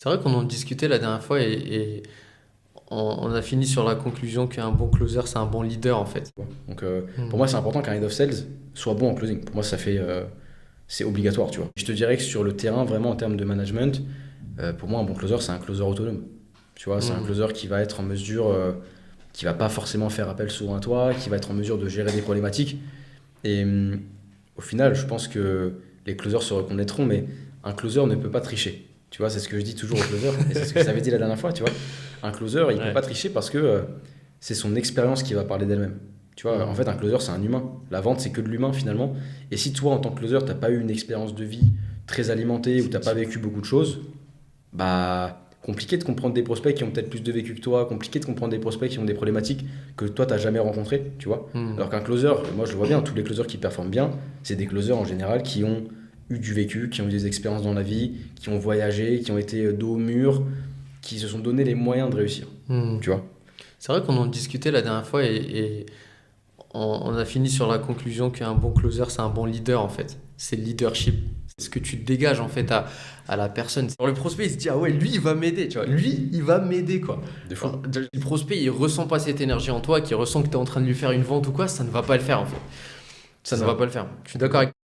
C'est vrai qu'on en discutait la dernière fois et on a fini sur la conclusion qu'un bon closer, c'est un bon leader en fait. Donc pour Hmm. moi, c'est important qu'un head of sales soit bon en closing. Pour moi, c'est obligatoire, tu vois. Je te dirais que sur le terrain, vraiment en termes de management, pour moi, un bon closer, c'est un closer autonome. Tu vois, c'est un Hmm. closer qui va être en mesure, qui va pas forcément faire appel souvent à toi, qui va être en mesure de gérer des problématiques. Et au final, je pense que les closers se reconnaîtront, mais un closer ne peut pas tricher. Tu vois, c'est ce que je dis toujours aux closers, et c'est ce que je t'avais dit la dernière fois, tu vois. Un closer, il peut Ouais. pas tricher parce que c'est son expérience qui va parler d'elle-même. Tu vois, en Hmm. fait, un closer, c'est un humain. La vente, c'est que de l'humain finalement. Et si toi, en tant que closer, t'as pas eu une expérience de vie très alimentée ou t'as pas Effectivement. vécu beaucoup de choses, bah compliqué de comprendre des prospects qui ont peut-être plus de vécu que toi, compliqué de comprendre des prospects qui ont des problématiques que toi t'as jamais rencontrées, tu vois. Hmm. Alors qu'un closer, moi je le vois bien, tous les closers qui performent bien, c'est des closers en général qui ont eu du vécu, qui ont eu des expériences dans la vie, qui ont voyagé, qui ont été dos au mur, qui se sont donné les moyens de réussir, Hmm. tu vois. C'est vrai qu'on en discutait la dernière fois et on a fini sur la conclusion qu'un bon closer, c'est un bon leader en fait. C'est le leadership. C'est ce que tu dégages en fait à la personne. Alors, le prospect, il se dit, ah ouais, lui, il va m'aider, tu vois. Lui, il va m'aider, quoi. De fou. Alors, le prospect, il ressent pas cette énergie en toi, qu'il ressent que tu es en train de lui faire une vente ou quoi, ça ne va pas le faire en fait. Ça C'est ne va ça. pas le faire. Je suis d'accord avec